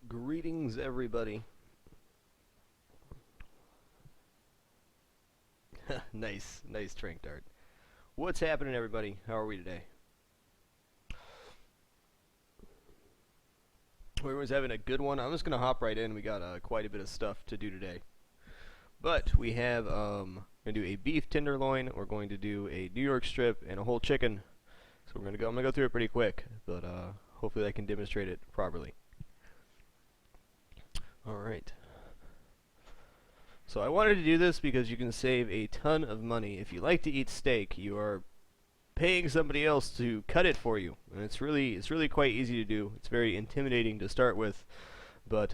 Greetings, everybody. Nice trank dart. What's happening, everybody? How are we today? Everyone's having a good one. I'm just gonna hop right in. We got quite a bit of stuff to do today, but we have gonna do a beef tenderloin. We're going to do a New York strip and a whole chicken. So I'm gonna go through it pretty quick, but hopefully I can demonstrate it properly. All right. So I wanted to do this because you can save a ton of money. If you like to eat steak, you are paying somebody else to cut it for you, and it's really quite easy to do. It's very intimidating to start with, but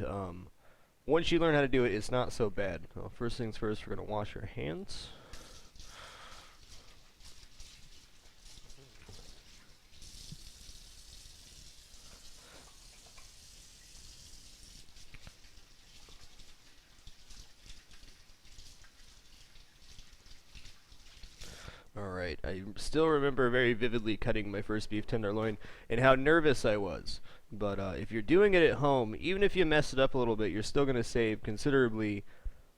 once you learn how to do it, it's not so bad. Well, first things first, we're gonna wash our hands. Alright, I still remember very vividly cutting my first beef tenderloin and how nervous I was. But if you're doing it at home, even if you mess it up a little bit, you're still going to save considerably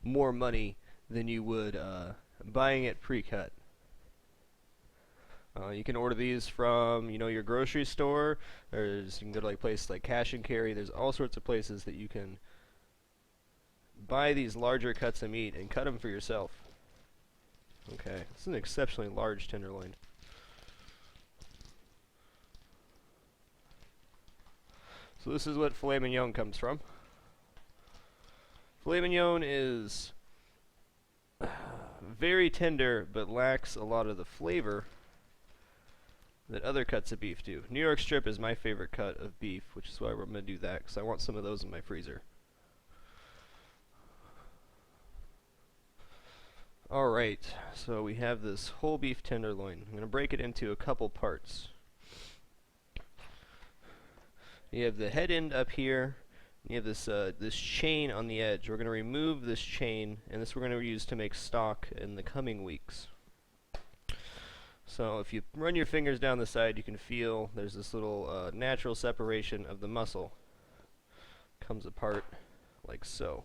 more money than you would buying it pre-cut. You can order these from, your grocery store, or you can go to like places like Cash and Carry. There's all sorts of places that you can buy these larger cuts of meat and cut them for yourself. Okay, this is an exceptionally large tenderloin. So this is what Filet Mignon comes from. Filet Mignon is very tender, but lacks a lot of the flavor that other cuts of beef do. New York strip is my favorite cut of beef, which is why we're going to do that, because I want some of those in my freezer. Alright, so we have this whole beef tenderloin. I'm going to break it into a couple parts. You have the head end up here. You have this chain on the edge. We're going to remove this chain, and this we're going to use to make stock in the coming weeks. So if you run your fingers down the side, you can feel there's this little natural separation of the muscle. Comes apart like so.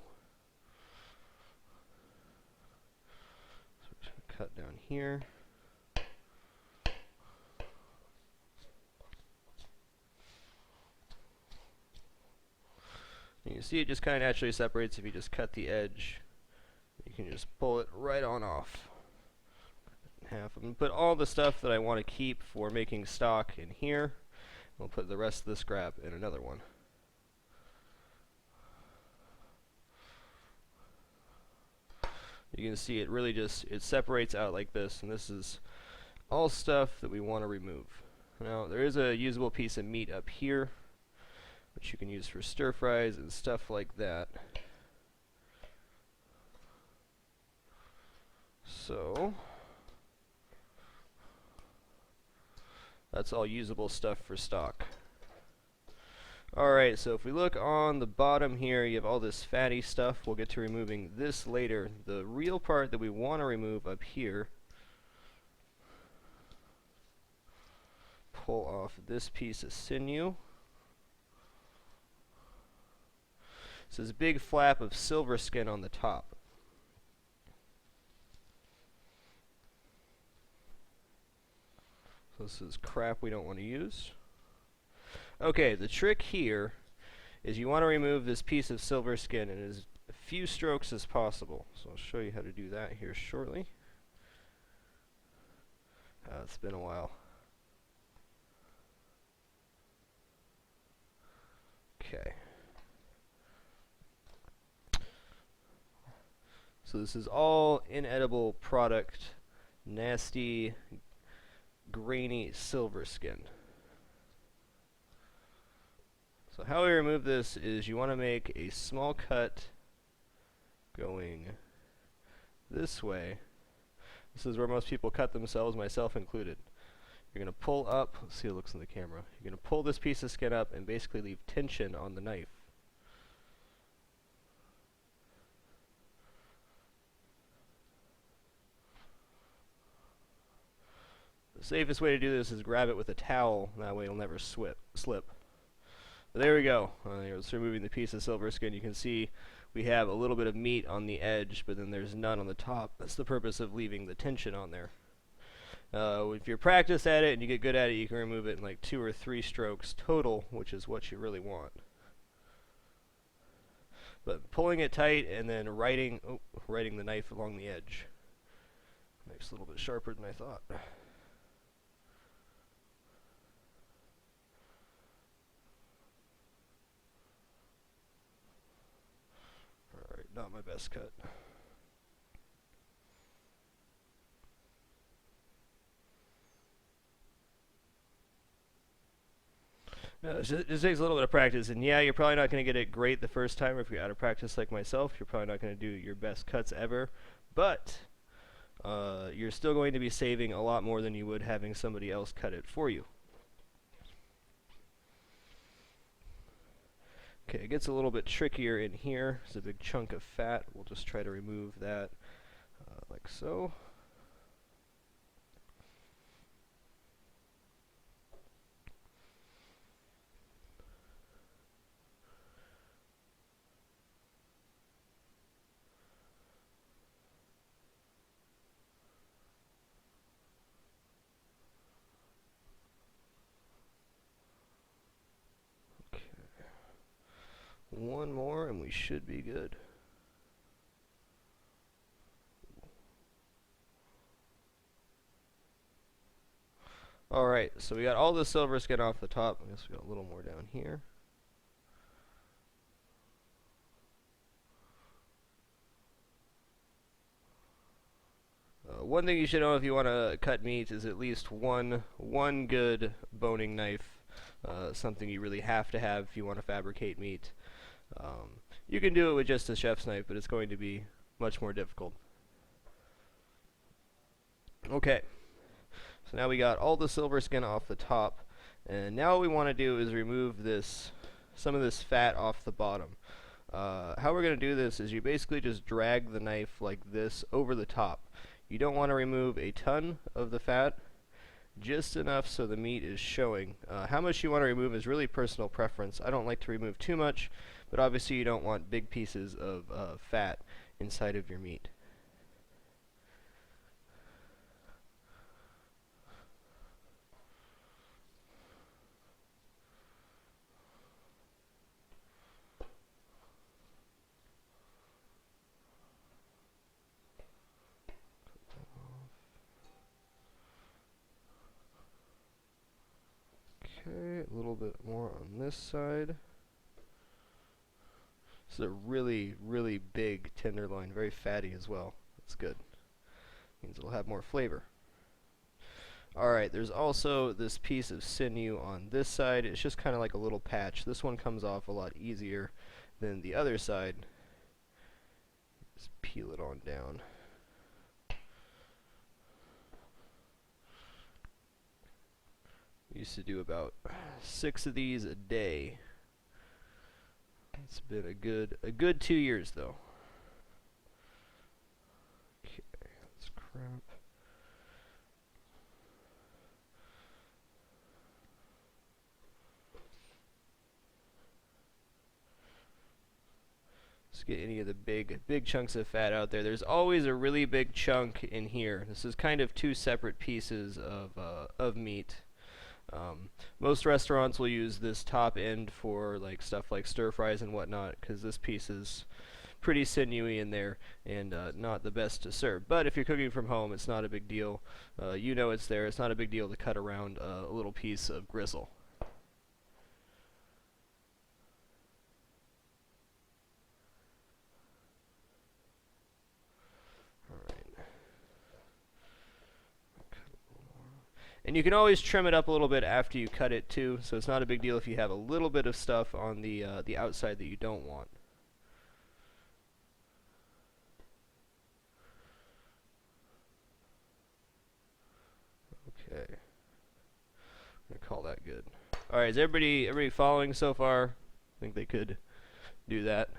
Cut down here. You can see it just kind of naturally separates if you just cut the edge. You can just pull it right on off. Half. I'm going to put all the stuff that I want to keep for making stock in here. We'll put the rest of the scrap in another one. You can see it really it separates out like this, and this is all stuff that we want to remove. Now, there is a usable piece of meat up here, which you can use for stir fries and stuff like that. So, that's all usable stuff for stock. Alright, so if we look on the bottom here, you have all this fatty stuff. We'll get to removing this later. The real part that we want to remove up here, pull off this piece of sinew. So this big flap of silver skin on the top. So this is crap we don't want to use. Okay, the trick here is you want to remove this piece of silver skin in as few strokes as possible. So I'll show you how to do that here shortly. It's been a while. Okay. So this is all inedible product, nasty, grainy silver skin. So how we remove this is you want to make a small cut going this way. This is where most people cut themselves, myself included. You're going to pull up, let's see how it looks in the camera. You're going to pull this piece of skin up and basically leave tension on the knife. The safest way to do this is grab it with a towel, that way it'll never slip. There we go. It's removing the piece of silver skin. You can see we have a little bit of meat on the edge, but then there's none on the top. That's the purpose of leaving the tension on there. If you're practiced at it and you get good at it, you can remove it in like 2 or 3 strokes total, which is what you really want. But pulling it tight and then riding the knife along the edge makes it a little bit sharper than I thought. Alright, not my best cut. It just takes a little bit of practice, and yeah, you're probably not going to get it great the first time. If you're out of practice like myself, you're probably not going to do your best cuts ever, but you're still going to be saving a lot more than you would having somebody else cut it for you. Okay, it gets a little bit trickier in here. There's a big chunk of fat. We'll just try to remove that like so. One more and we should be good. Alright, so we got all the silver skin off the top. I guess we got a little more down here. One thing you should know if you want to cut meat is at least one good boning knife. Something you really have to have if you want to fabricate meat. You can do it with just a chef's knife, but it's going to be much more difficult. Okay, so now we got all the silver skin off the top, and now what we want to do is remove some of this fat off the bottom. How we're going to do this is you basically just drag the knife like this over the top. You don't want to remove a ton of the fat, just enough so the meat is showing. How much you want to remove is really personal preference. I don't like to remove too much, but obviously you don't want big pieces of fat inside of your meat. Okay, a little bit more on this side. This is a really, really big tenderloin, very fatty as well. That's good. Means it'll have more flavor. Alright, there's also this piece of sinew on this side. It's just kind of like a little patch. This one comes off a lot easier than the other side. Just peel it on down. We used to do about 6 of these a day. It's been a good 2 years though. Okay, that's crap. Let's get any of the big chunks of fat out there. There's always a really big chunk in here. This is kind of 2 separate pieces of meat. Most restaurants will use this top end for like stuff like stir fries and whatnot, because this piece is pretty sinewy in there and not the best to serve. But if you're cooking from home, it's not a big deal. You know it's there. It's not a big deal to cut around a little piece of gristle. And you can always trim it up a little bit after you cut it too, so it's not a big deal if you have a little bit of stuff on the outside that you don't want. Okay, I'm gonna call that good. All right, is everybody following so far? I think they could do that.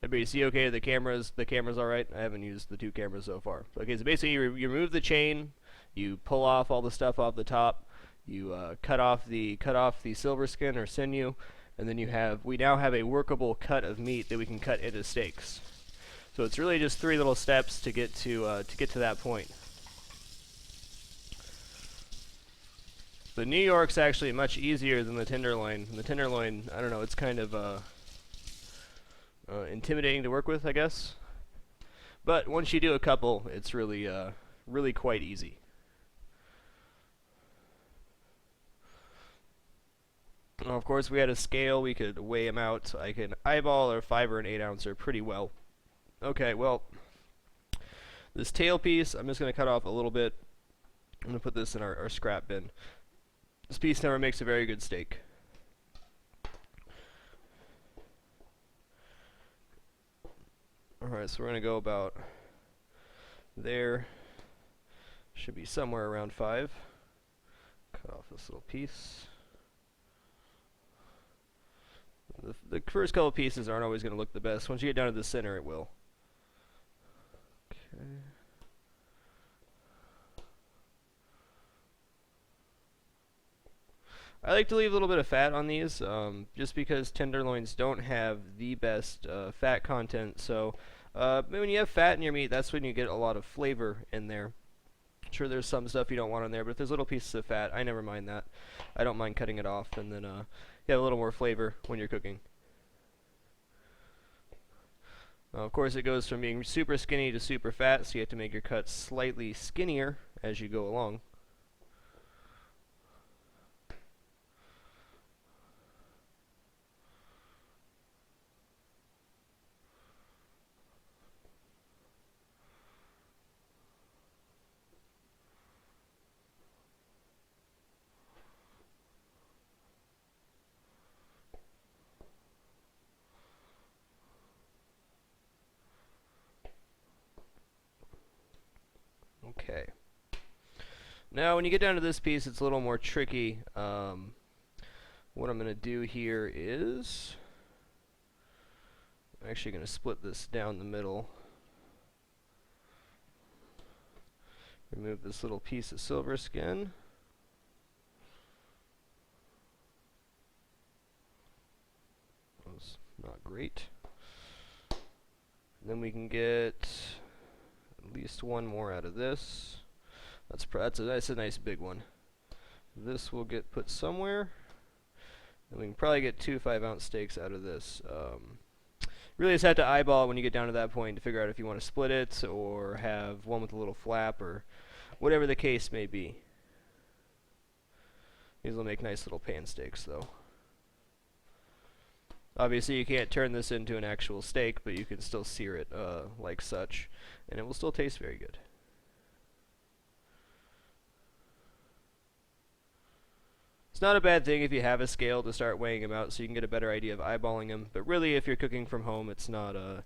Everybody see okay? The camera's all right? I haven't used the 2 cameras so far. Okay, so basically you remove the chain, you pull off all the stuff off the top, You cut off the silver skin or sinew, and then we now have a workable cut of meat that we can cut into steaks. So it's really just 3 little steps to get to that point. The New York's actually much easier than the Tenderloin. The Tenderloin, I don't know, it's kind of intimidating to work with, I guess. But once you do a couple, it's really quite easy. Well, of course, we had a scale. We could weigh them out. I can eyeball or 5 or an 8 ouncer pretty well. Okay, well, this tail piece, I'm just going to cut off a little bit. I'm going to put this in our scrap bin. This piece never makes a very good steak. Alright, so we're going to go about there. Should be somewhere around 5. Cut off this little piece. The first couple pieces aren't always going to look the best. Once you get down to the center, it will. Okay. I like to leave a little bit of fat on these, just because tenderloins don't have the best fat content. So when you have fat in your meat, that's when you get a lot of flavor in there. Sure, there's some stuff you don't want on there, but if there's little pieces of fat, I never mind that. I don't mind cutting it off, and then you have a little more flavor when you're cooking. Of course, it goes from being super skinny to super fat, so you have to make your cuts slightly skinnier as you go along. Okay. Now, when you get down to this piece, it's a little more tricky. What I'm going to do here is I'm actually going to split this down the middle. Remove this little piece of silver skin. That was not great. And then we can get at least one more out of this. That's a nice big one. This will get put somewhere, and we can probably get 2 5-ounce steaks out of this. Really just have to eyeball when you get down to that point to figure out if you want to split it or have one with a little flap or whatever the case may be. These will make nice little pan steaks though. Obviously you can't turn this into an actual steak, but you can still sear it like such, and it will still taste very good. It's not a bad thing if you have a scale to start weighing them out so you can get a better idea of eyeballing them, but really if you're cooking from home, it's not a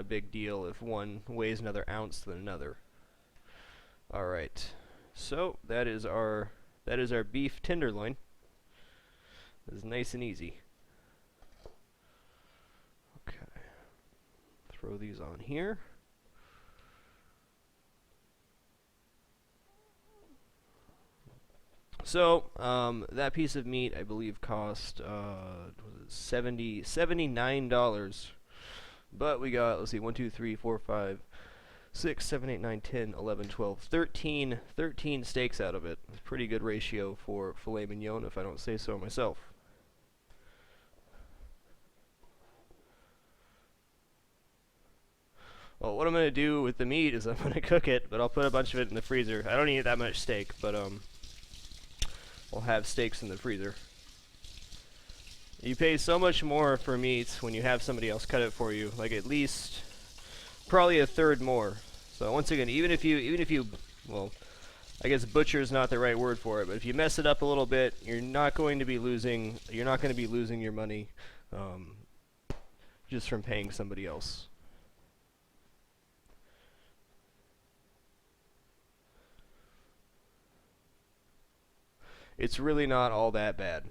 big deal if one weighs another ounce than another. Alright, so that is our beef tenderloin. It's nice and easy. Okay, throw these on here. So, that piece of meat, I believe, cost $79. But we got, let's see, 1, 2, 3, 4, 5, 6, 7, 8, 9, 10, 11, 12, 13 steaks out of it. It's a pretty good ratio for filet mignon, if I don't say so myself. Well, what I'm going to do with the meat is I'm going to cook it, but I'll put a bunch of it in the freezer. I don't eat that much steak, but we'll have steaks in the freezer. You pay so much more for meat when you have somebody else cut it for you, like at least probably a third more. So once again, even if you, well, I guess butcher is not the right word for it, but if you mess it up a little bit, you're not going to be losing your money just from paying somebody else. It's really not all that bad.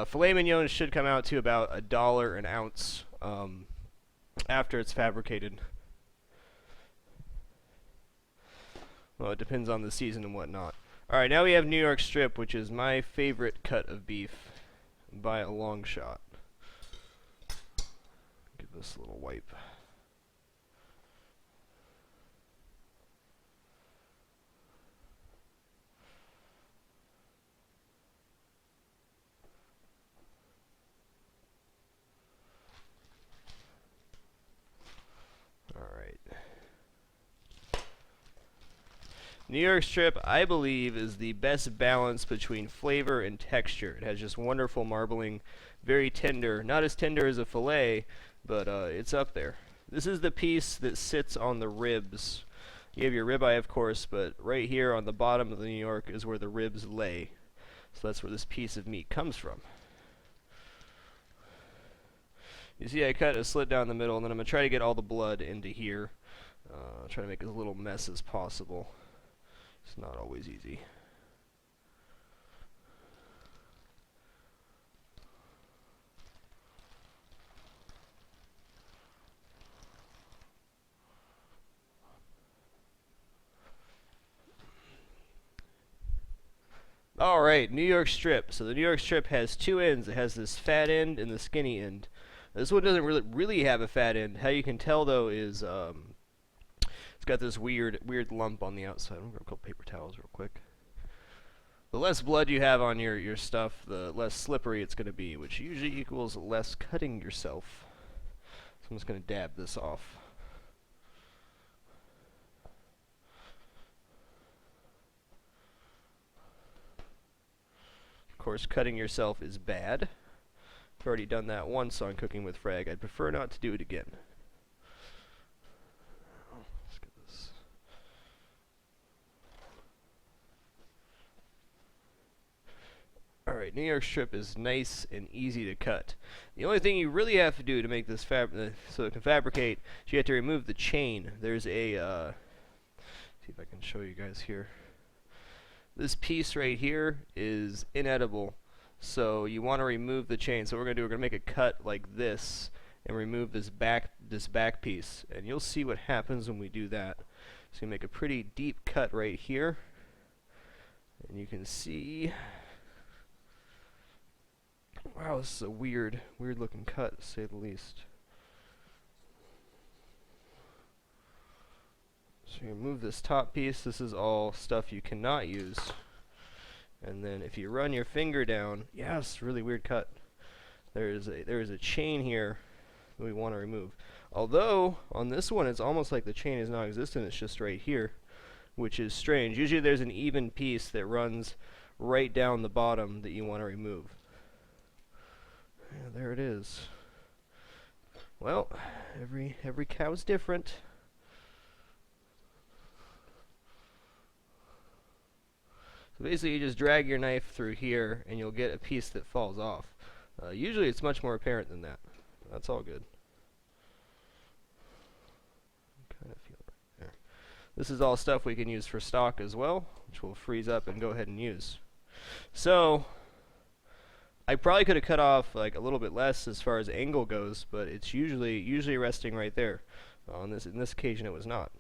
Filet mignon should come out to about $1 an ounce after it's fabricated. Well, it depends on the season and whatnot. Alright, now we have New York strip, which is my favorite cut of beef by a long shot. Give this a little wipe. New York strip, I believe, is the best balance between flavor and texture. It has just wonderful marbling, very tender. Not as tender as a filet, but it's up there. This is the piece that sits on the ribs. You have your ribeye, of course, but right here on the bottom of the New York is where the ribs lay. So that's where this piece of meat comes from. You see I cut a slit down the middle, and then I'm going to try to get all the blood into here. Try to make as little mess as possible. It's not always easy. Alright, New York strip. So the New York strip has two ends. It has this fat end and the skinny end. This one doesn't really have a fat end. How you can tell though is it's got this weird lump on the outside. I'm gonna grab a couple paper towels real quick. The less blood you have on your stuff, the less slippery it's gonna be, which usually equals less cutting yourself. So I'm just gonna dab this off. Of course, cutting yourself is bad. I've already done that once on Cooking with Frag. I'd prefer not to do it again. Let's get this. Alright, New York strip is nice and easy to cut. The only thing you really have to do to make this so it can fabricate is you have to remove the chain. There's a, see if I can show you guys here. This piece right here is inedible, so you want to remove the chain. So what we're going to do, we're going to make a cut like this and remove this back piece, and you'll see what happens when we do that. So you make a pretty deep cut right here, and you can see, wow, this is a weird looking cut, to say the least. So you remove this top piece. This is all stuff you cannot use. And then if you run your finger down, yes, really weird cut. There is a chain here that we want to remove. Although on this one it's almost like the chain is non-existent. It's just right here, which is strange. Usually there's an even piece that runs right down the bottom that you want to remove. Yeah, there it is. Well, every cow's different. So basically you just drag your knife through here and you'll get a piece that falls off. Usually it's much more apparent than that. That's all good. Kind of feel it right there. This is all stuff we can use for stock as well, which we'll freeze up and go ahead and use. So I probably could have cut off like a little bit less as far as angle goes, but it's usually resting right there. In this occasion it was not.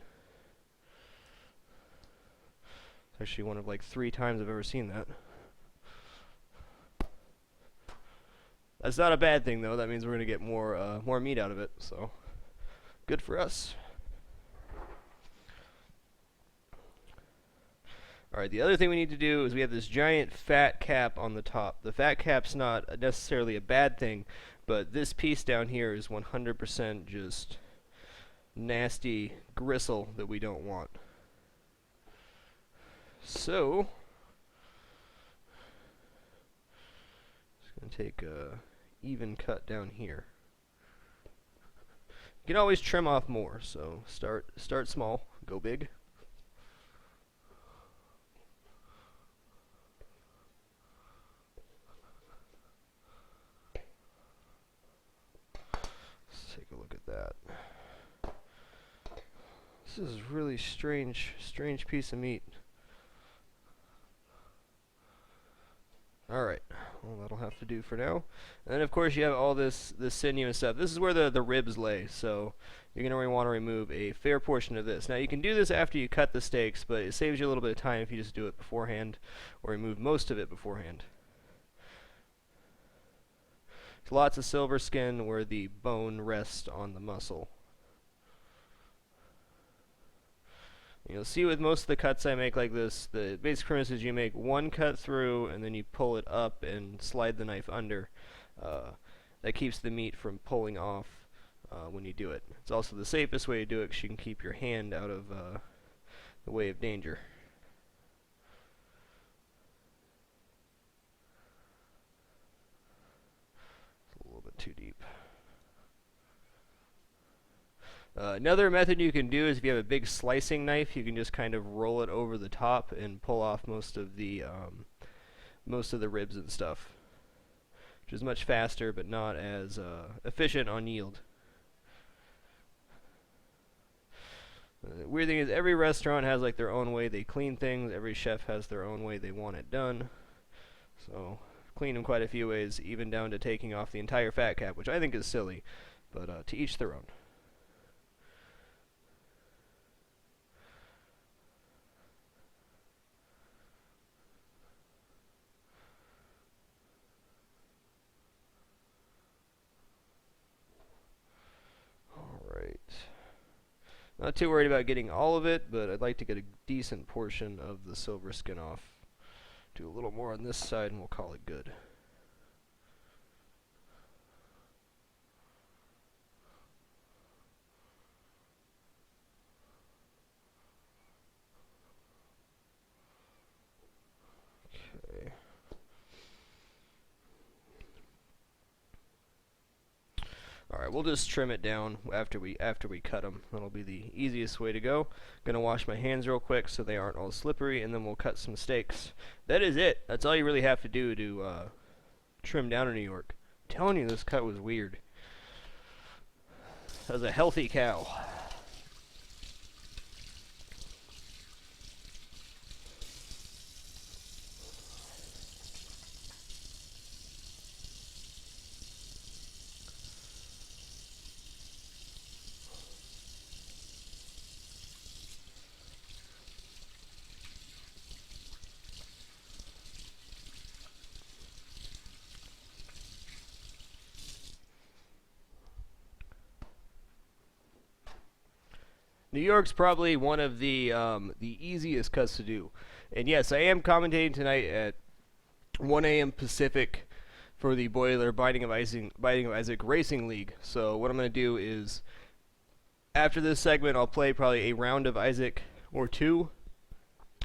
Actually one of like 3 times I've ever seen that. That's not a bad thing though. That means we're going to get more meat out of it, so good for us. Alright, the other thing we need to do is we have this giant fat cap on the top. The fat cap's not necessarily a bad thing, but this piece down here is 100% just nasty gristle that we don't want. So, just going to take a even cut down here. You can always trim off more, so start small, go big. Let's take a look at that. This is a really strange piece of meat. Alright, well, that'll have to do for now. And then of course you have all this sinew and stuff. This is where the ribs lay, so you're going to want to remove a fair portion of this. Now you can do this after you cut the steaks, but it saves you a little bit of time if you just do it beforehand, or remove most of it beforehand. There's lots of silver skin where the bone rests on the muscle. You'll see with most of the cuts I make like this, the basic premise is you make one cut through and then you pull it up and slide the knife under. That keeps the meat from pulling off when you do it. It's also the safest way to do it because you can keep your hand out of the way of danger. It's a little bit too deep. Another method you can do is if you have a big slicing knife, you can just kind of roll it over the top and pull off most of the ribs and stuff, which is much faster but not as efficient on yield. The weird thing is every restaurant has like their own way they clean things. Every chef has their own way they want it done. So I've cleaned them quite a few ways, even down to taking off the entire fat cap, which I think is silly, but to each their own. Not too worried about getting all of it, but I'd like to get a decent portion of the silver skin off. Do a little more on this side and we'll call it good. Okay. Alright, we'll just trim it down after we cut them. That'll be the easiest way to go. Gonna wash my hands real quick so they aren't all slippery, and then we'll cut some steaks. That is it. That's all you really have to do to trim down in New York. I'm telling you, this cut was weird. That was a healthy cow. New York's probably one of the easiest cuts to do. And yes, I am commentating tonight at 1 a.m. Pacific for the Boiler Binding of Isaac Racing League. So what I'm going to do is, after this segment, I'll play probably a round of Isaac or two,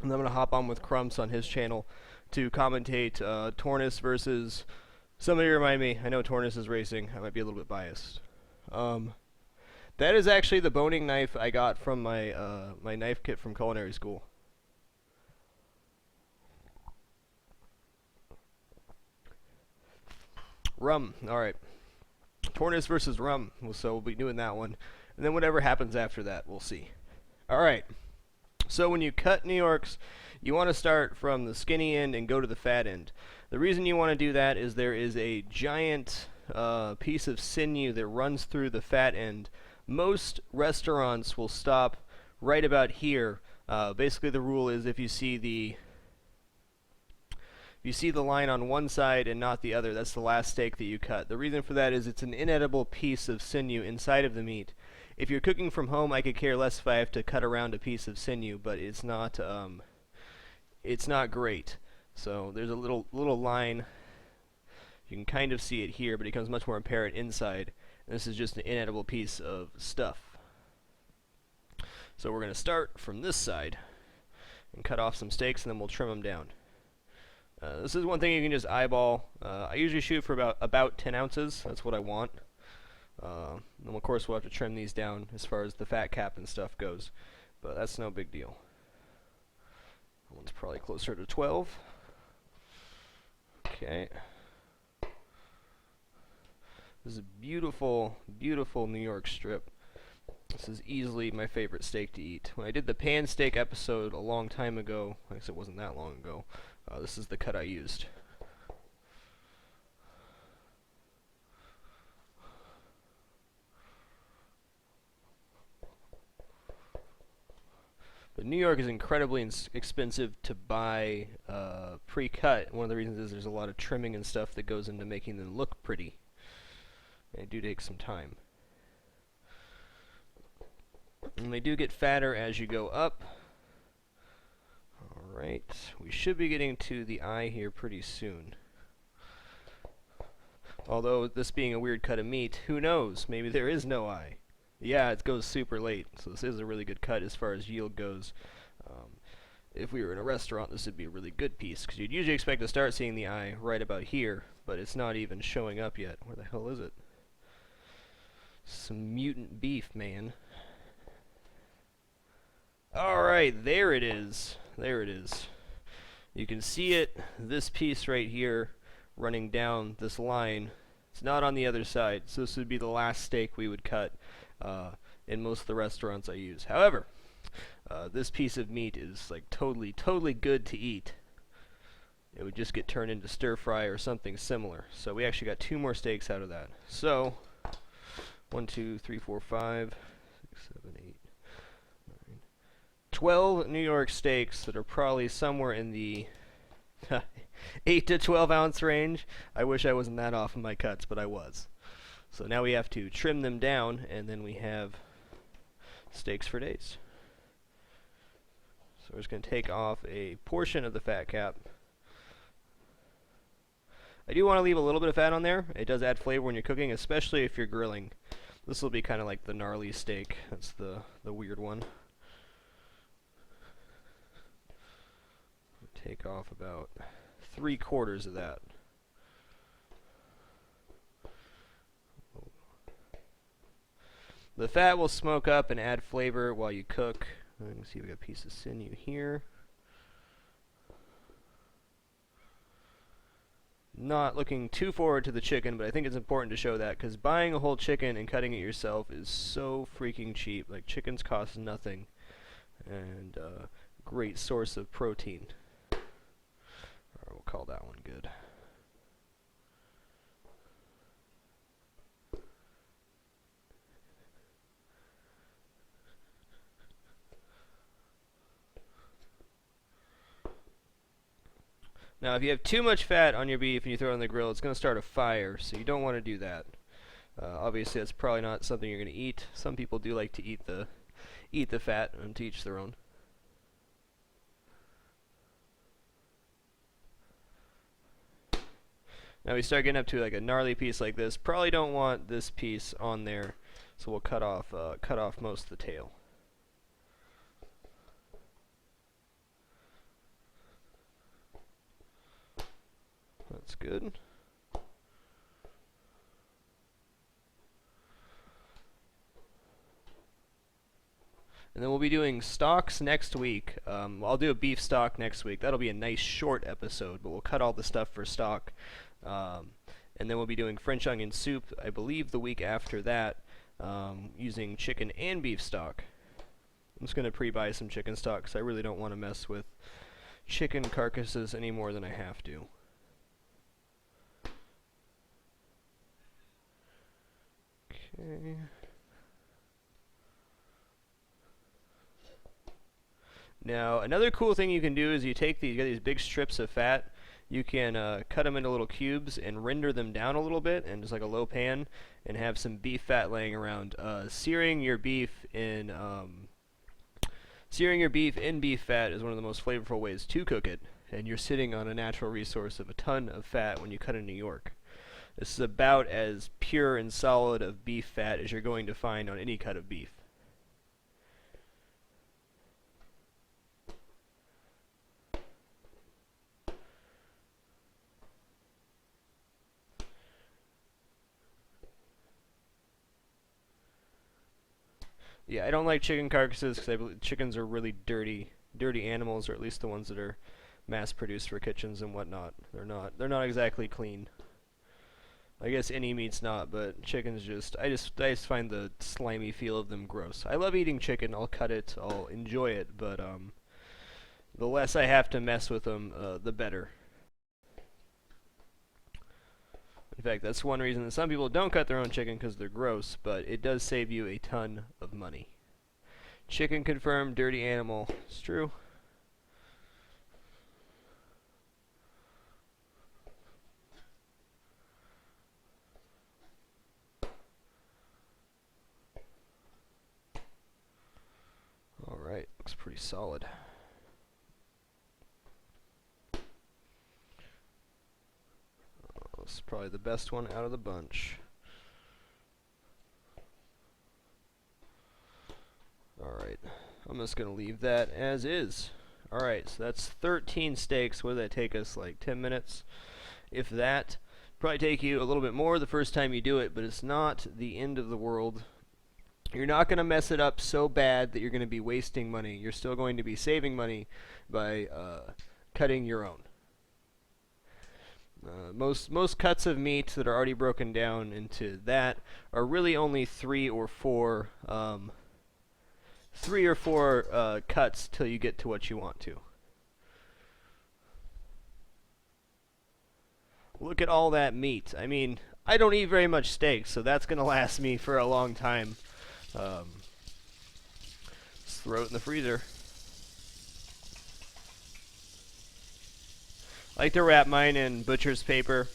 and then I'm going to hop on with Crumps on his channel to commentate Tornus versus... Somebody remind me, I know Tornus is racing, I might be a little bit biased. That is actually the boning knife I got from my my knife kit from culinary school. Rum. Alright. Tornus versus rum. So we'll be doing that one. And then whatever happens after that, we'll see. Alright. So when you cut New Yorks, you want to start from the skinny end and go to the fat end. The reason you want to do that is there is a giant piece of sinew that runs through the fat end. Most restaurants will stop right about here. Basically the rule is if you see the line on one side and not the other, that's the last steak that you cut. The reason for that is it's an inedible piece of sinew inside of the meat. If you're cooking from home, I could care less if I have to cut around a piece of sinew, but it's not great. So there's a little line. You can kind of see it here, but it becomes much more apparent inside. This is just an inedible piece of stuff. So we're going to start from this side and cut off some steaks, and then we'll trim them down. This is one thing you can just eyeball. I usually shoot for about 10 ounces. That's what I want. And of course we'll have to trim these down as far as the fat cap and stuff goes. But that's no big deal. That one's probably closer to 12. Okay. This is a beautiful, beautiful New York strip. This is easily my favorite steak to eat. When I did the pan steak episode a long time ago, I guess it wasn't that long ago, this is the cut I used. New York is incredibly expensive to buy pre-cut. One of the reasons is there's a lot of trimming and stuff that goes into making them look pretty. They do take some time. And they do get fatter as you go up. Alright, we should be getting to the eye here pretty soon. Although, this being a weird cut of meat, who knows? Maybe there is no eye. Yeah, it goes super late, so this is a really good cut as far as yield goes. If we were in a restaurant, this would be a really good piece, because you'd usually expect to start seeing the eye right about here, but it's not even showing up yet. Where the hell is it? Some mutant beef, man. Alright, there it is. There it is. You can see it, this piece right here, running down this line. It's not on the other side, so this would be the last steak we would cut in most of the restaurants I use. However, this piece of meat is like totally good to eat. It would just get turned into stir fry or something similar. So we actually got 2 more steaks out of that. So 1, 2, 3, 4, 5, 6, 7, 8, 9, 12 New York steaks that are probably somewhere in the 8 to 12 ounce range. I wish I wasn't that off in my cuts, but I was. So now we have to trim them down, and then we have steaks for days. So we're just going to take off a portion of the fat cap. I do want to leave a little bit of fat on there. It does add flavor when you're cooking, especially if you're grilling. This will be kind of like the gnarly steak. That's the weird one. Take off about 3/4 of that. The fat will smoke up and add flavor while you cook. You can see we got a piece of sinew here. Not looking too forward to the chicken, but I think it's important to show that, because buying a whole chicken and cutting it yourself is so freaking cheap. Like, chickens cost nothing, and great source of protein. Alright, we'll call that one good. Now, if you have too much fat on your beef and you throw it on the grill, it's going to start a fire, so you don't want to do that. Obviously, that's probably not something you're going to eat. Some people do like to eat the fat, and to each their own. Now we start getting up to like a gnarly piece like this. Probably don't want this piece on there, so we'll cut off most of the tail. That's good. And then we'll be doing stocks next week. I'll do a beef stock next week. That'll be a nice short episode, but we'll cut all the stuff for stock. And then we'll be doing French onion soup, I believe, the week after that, using chicken and beef stock. I'm just going to pre-buy some chicken stock because I really don't want to mess with chicken carcasses any more than I have to. Okay. Now, another cool thing you can do is you get these big strips of fat. You can cut them into little cubes and render them down a little bit, and just like a low pan, and have some beef fat laying around. Searing your beef in beef fat is one of the most flavorful ways to cook it, and you're sitting on a natural resource of a ton of fat when you cut in New York. This is about as pure and solid of beef fat as you're going to find on any cut of beef. Yeah, I don't like chicken carcasses because I believe chickens are really dirty animals, or at least the ones that are mass-produced for kitchens and whatnot. They're not exactly clean. I guess any meat's not, but chicken's I just find the slimy feel of them gross. I love eating chicken. I'll cut it. I'll enjoy it, but the less I have to mess with them, the better. In fact, that's one reason that some people don't cut their own chicken, because they're gross, but it does save you a ton of money. Chicken confirmed, dirty animal. It's true. Alright, looks pretty solid. This is probably the best one out of the bunch. Alright, I'm just going to leave that as is. Alright, so that's 13 steaks. What did that take us, like 10 minutes? If that. Probably take you a little bit more the first time you do it, but it's not the end of the world. You're not going to mess it up so bad that you're going to be wasting money. You're still going to be saving money by cutting your own. Most cuts of meat that are already broken down into that are really only three or four cuts till you get to what you want to. Look at all that meat. I mean, I don't eat very much steak, so that's going to last me for a long time. Just throw it in the freezer. I like to wrap mine in butcher's paper.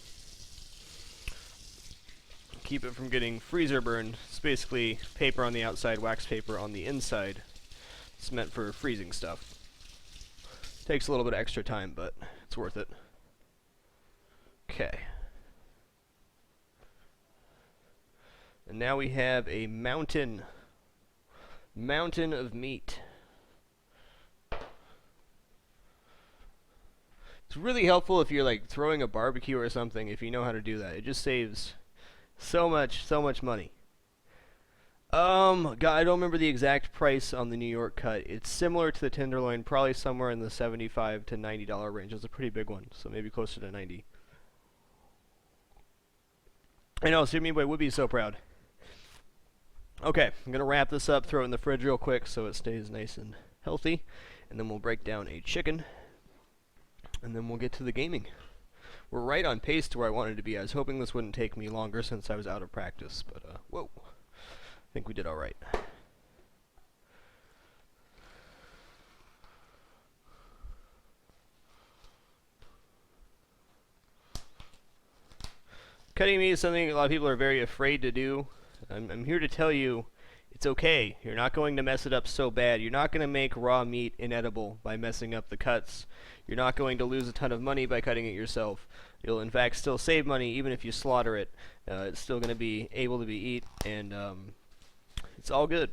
Keep it from getting freezer burned. It's basically paper on the outside, wax paper on the inside. It's meant for freezing stuff. Takes a little bit of extra time, but it's worth it. Okay. And now we have a mountain of meat. It's really helpful if you're like throwing a barbecue or something, if you know how to do that. It just saves so much money. God, I don't remember the exact price on the New York cut. It's similar to the Tenderloin, probably somewhere in the $75 to $90 range. It's a pretty big one, so maybe closer to 90. I know, Jimmy Boy would be so proud. Okay, I'm going to wrap this up, throw it in the fridge real quick so it stays nice and healthy, and then we'll break down a chicken, and then we'll get to the gaming. We're right on pace to where I wanted to be. I was hoping this wouldn't take me longer since I was out of practice, but whoa, I think we did alright. Cutting meat is something a lot of people are very afraid to do. I'm here to tell you it's okay. You're not going to mess it up so bad. You're not going to make raw meat inedible by messing up the cuts. You're not going to lose a ton of money by cutting it yourself. You'll in fact still save money even if you slaughter it. It's still going to be able to be eaten, and it's all good.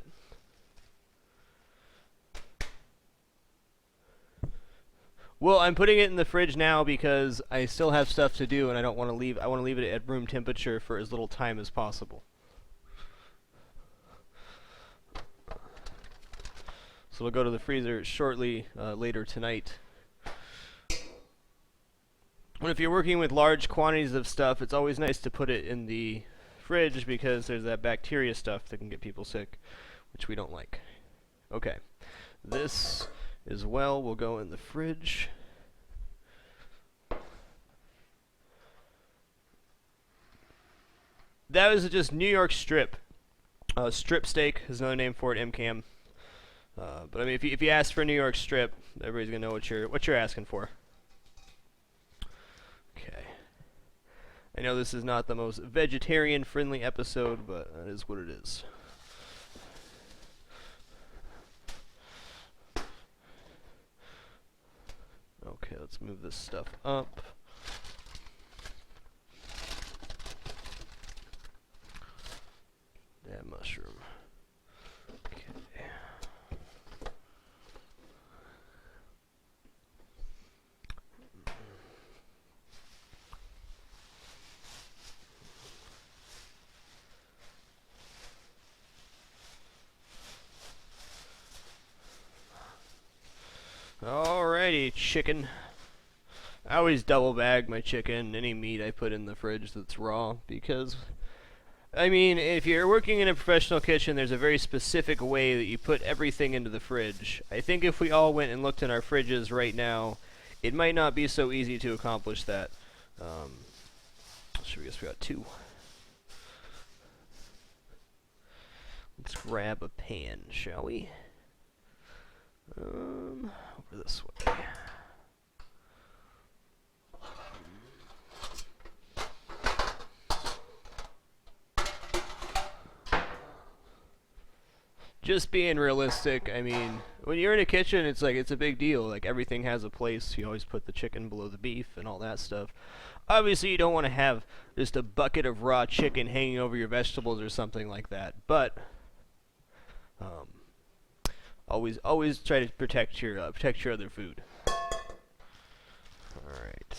Well, I'm putting it in the fridge now because I still have stuff to do, and I don't want to leave. I want to leave it at room temperature for as little time as possible. So we'll go to the freezer shortly later tonight. And if you're working with large quantities of stuff, it's always nice to put it in the fridge because there's that bacteria stuff that can get people sick, which we don't like. Okay, this as well will go in the fridge. That was just New York strip. Strip steak is another name for it, MCAM. But I mean, if you ask for New York strip, everybody's gonna know what you're asking for. Okay. I know this is not the most vegetarian-friendly episode, but that is what it is. Okay, let's move this stuff up. That mushroom. Okay. Alrighty, chicken. I always double bag my chicken, any meat I put in the fridge that's raw, because, I mean, if you're working in a professional kitchen, there's a very specific way that you put everything into the fridge. I think if we all went and looked in our fridges right now, it might not be so easy to accomplish that. So I guess we got two. Let's grab a pan, shall we? Over this way. Just being realistic, I mean, when you're in a kitchen, it's like, it's a big deal. Like, everything has a place. You always put the chicken below the beef and all that stuff. Obviously, you don't want to have just a bucket of raw chicken hanging over your vegetables or something like that. But always try to protect your other food. All right.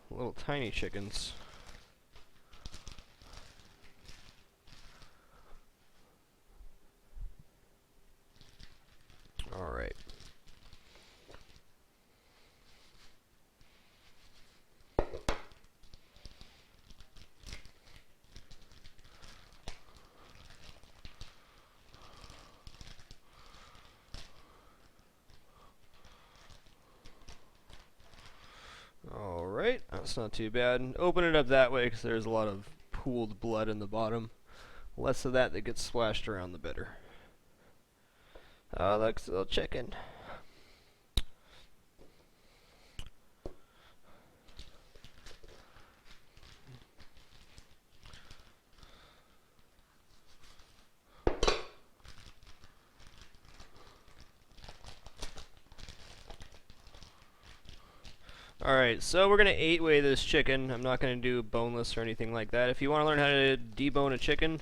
Little tiny chickens. All right. Alright, that's not too bad. Open it up that way because there's a lot of pooled blood in the bottom. Less of that gets splashed around, the better. Oh, look, it's a little chicken. Alright, so we're going to 8-way this chicken. I'm not going to do boneless or anything like that. If you want to learn how to debone a chicken,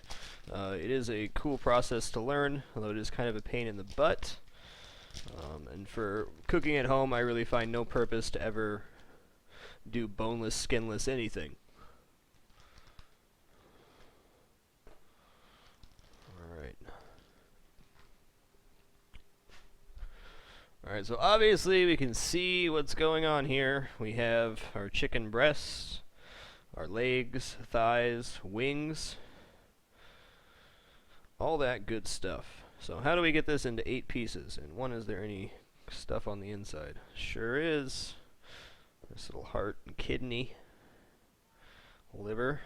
it is a cool process to learn, although it is kind of a pain in the butt. And for cooking at home, I really find no purpose to ever do boneless, skinless anything. Alright, so obviously we can see what's going on here. We have our chicken breasts, our legs, thighs, wings, all that good stuff. So how do we get this into 8 pieces? And one, is there any stuff on the inside? Sure is. This little heart and kidney, liver.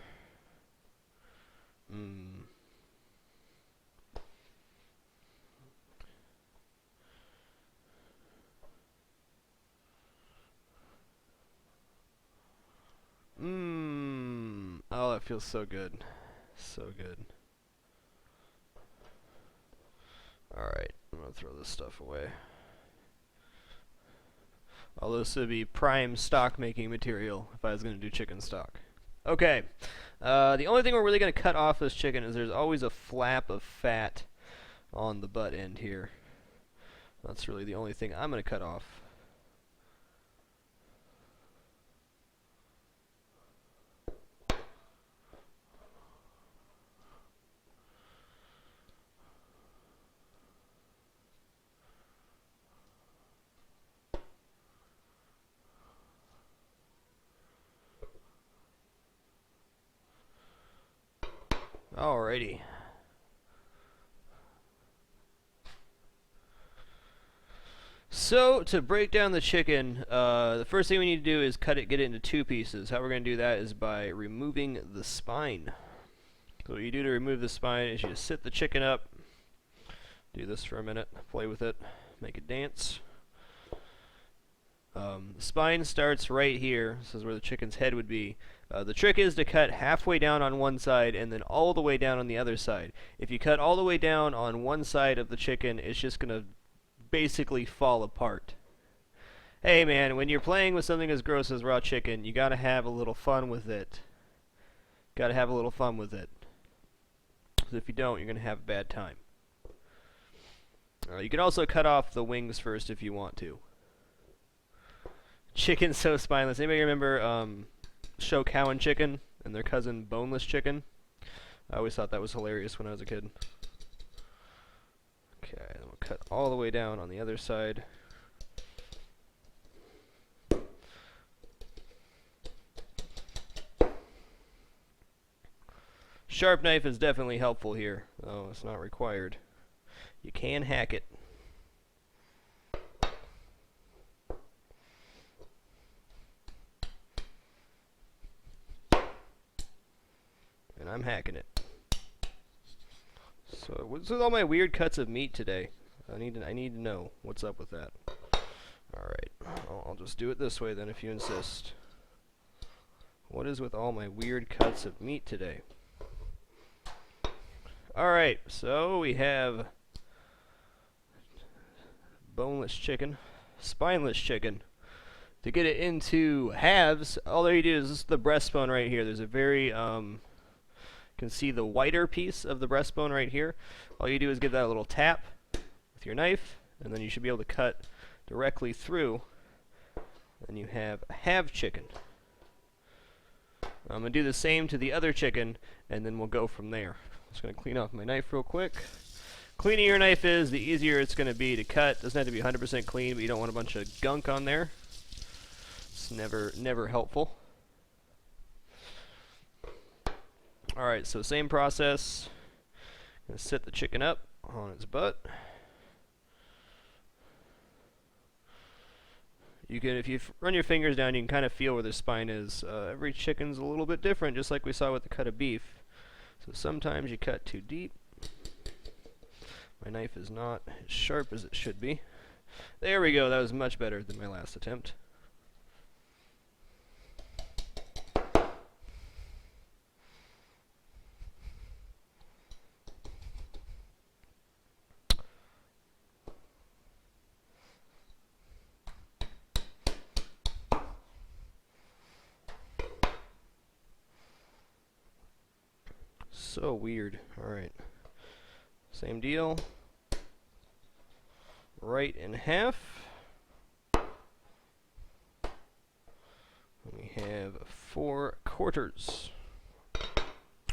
Oh, that feels so good. So good. Alright, I'm gonna throw this stuff away. Although this would be prime stock making material if I was gonna do chicken stock. Okay. The only thing we're really gonna cut off this chicken is there's always a flap of fat on the butt end here. That's really the only thing I'm gonna cut off. Alrighty. So, to break down the chicken, the first thing we need to do is get it into 2 pieces. How we're going to do that is by removing the spine. So what you do to remove the spine is you sit the chicken up, do this for a minute, play with it, make it dance. The spine starts right here. This is where the chicken's head would be. The trick is to cut halfway down on one side and then all the way down on the other side. If you cut all the way down on one side of the chicken, it's just going to basically fall apart. Hey man, when you're playing with something as gross as raw chicken, you gotta have a little fun with it. Gotta have a little fun with it. Because if you don't, you're gonna have a bad time. You can also cut off the wings first if you want to. Chicken's so spineless. Anybody remember Show Cow and Chicken and their cousin Boneless Chicken? I always thought that was hilarious when I was a kid. Okay, then we'll cut all the way down on the other side. Sharp knife is definitely helpful here, though it's not required. You can hack it. and I'm hacking it. So what's with all my weird cuts of meat today? I need to know what's up with that. Alright, I'll just do it this way then if you insist. What is with all my weird cuts of meat today? Alright, so we have boneless chicken, spineless chicken. To get it into halves, all you do is this is the breastbone right here. There's a very, you can see the whiter piece of the breastbone right here. All you do is give that a little tap with your knife, and then you should be able to cut directly through, and you have a half chicken. I'm going to do the same to the other chicken, and then we'll go from there. I'm just going to clean off my knife real quick. Cleaner your knife is, the easier it's going to be to cut. Doesn't have to be 100% clean, but you don't want a bunch of gunk on there. It's never helpful. Alright, so same process. I'm going to set the chicken up on its butt. You can, if you run your fingers down, you can kind of feel where the spine is. Every chicken's a little bit different, just like we saw with the cut of beef. So sometimes you cut too deep. My knife is not as sharp as it should be. There we go, that was much better than my last attempt. So weird. Alright. Same deal. Right in half. We have 4 quarters.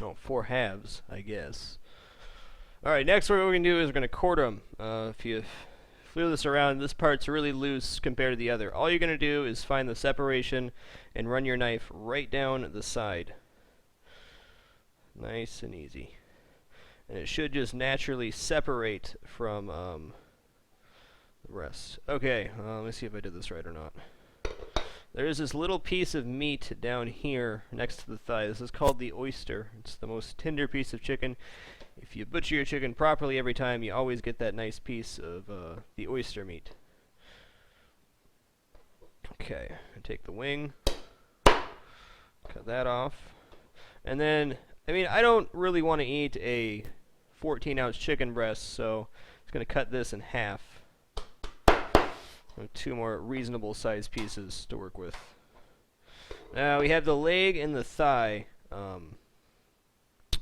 Oh, 4 halves, I guess. Alright, next what we're going to do is we're going to quarter them. If you flip this around, this part's really loose compared to the other. All you're going to do is find the separation and run your knife right down the side. Nice and easy. And it should just naturally separate from the rest. Okay, let me see if I did this right or not. There is this little piece of meat down here next to the thigh. This is called the oyster. It's the most tender piece of chicken. If you butcher your chicken properly every time, you always get that nice piece of the oyster meat. Okay, I take the wing, cut that off, and then I mean, I don't really want to eat a 14-ounce chicken breast, so I'm just going to cut this in half. 2 more reasonable sized pieces to work with. Now we have the leg and the thigh. If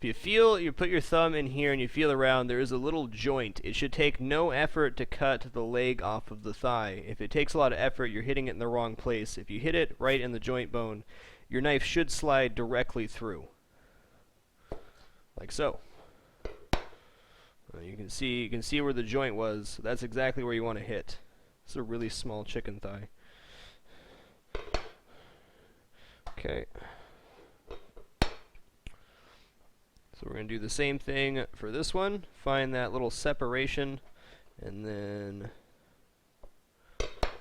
you feel, you put your thumb in here and you feel around, there is a little joint. It should take no effort to cut the leg off of the thigh. If it takes a lot of effort, you're hitting it in the wrong place. If you hit it right in the joint bone, your knife should slide directly through, like so. You can see where the joint was. That's exactly where you want to hit. It's a really small chicken thigh. Okay. So we're going to do the same thing for this one. Find that little separation, and then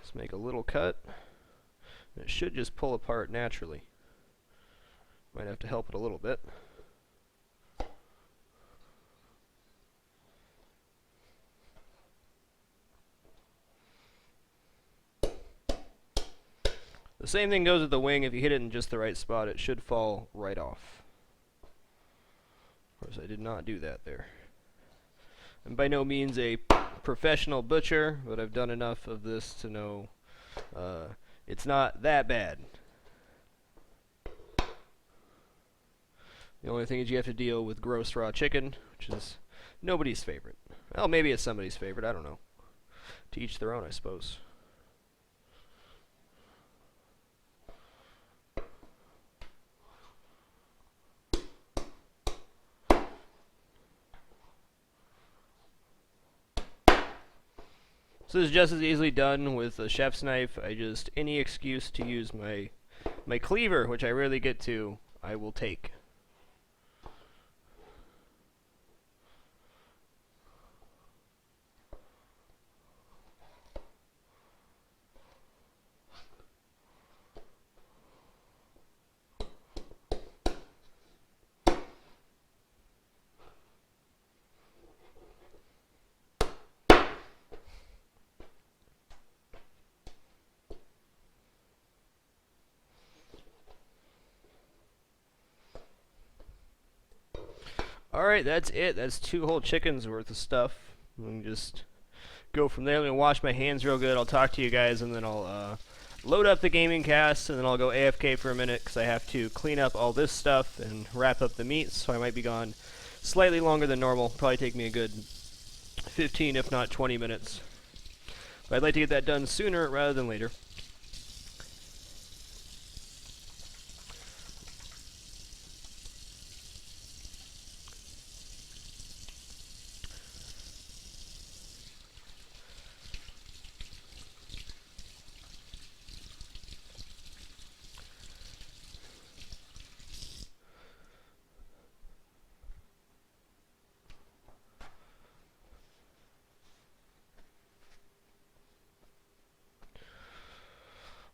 just make a little cut. And it should just pull apart naturally. Might have to help it a little bit. The same thing goes with the wing. If you hit it in just the right spot, it should fall right off. Of course, I did not do that there. I'm by no means a professional butcher, but I've done enough of this to know it's not that bad. The only thing is you have to deal with gross raw chicken, which is nobody's favorite. Well, maybe it's somebody's favorite, I don't know. To each their own, I suppose. So this is just as easily done with a chef's knife. Any excuse to use my cleaver, which I rarely get to, I will take. Alright, that's it. That's 2 whole chickens worth of stuff. We can just go from there. I'm going to wash my hands real good. I'll talk to you guys, and then I'll load up the gaming cast, and then I'll go AFK for a minute because I have to clean up all this stuff and wrap up the meat, so I might be gone slightly longer than normal. Probably take me a good 15, if not 20 minutes. But I'd like to get that done sooner rather than later.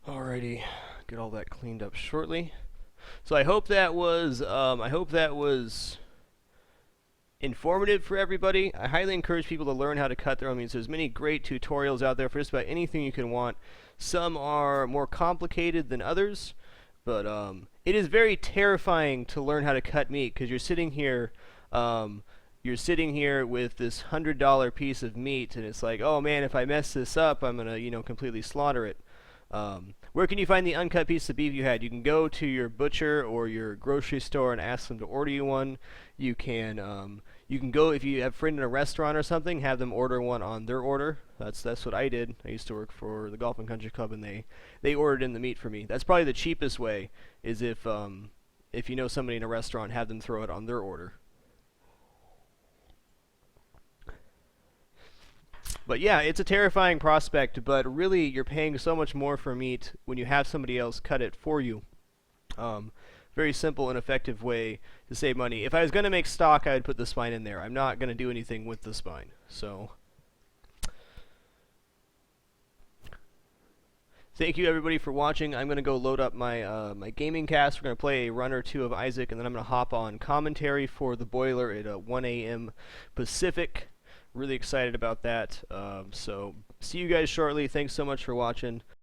Alrighty, get all that cleaned up shortly. So I hope that was informative for everybody. I highly encourage people to learn how to cut their own meats. There's many great tutorials out there for just about anything you can want. Some are more complicated than others, but it is very terrifying to learn how to cut meat because you're sitting here with this $100 piece of meat, and it's like, oh man, if I mess this up, I'm gonna completely slaughter it. Where can you find the uncut piece of beef you had? You can go to your butcher or your grocery store and ask them to order you one. You can go, if you have a friend in a restaurant or something, have them order one on their order. That's what I did. I used to work for the Golf and Country Club, and they ordered in the meat for me. That's probably the cheapest way, is if you know somebody in a restaurant, have them throw it on their order. But yeah, it's a terrifying prospect, but really you're paying so much more for meat when you have somebody else cut it for you. Very simple and effective way to save money. If I was going to make stock, I would put the spine in there. I'm not going to do anything with the spine. So thank you everybody for watching. I'm going to go load up my my gaming cast. We're going to play a run or two of Isaac, and then I'm going to hop on commentary for the boiler at 1 a.m. Pacific. Really excited about that. So see you guys shortly. Thanks so much for watching.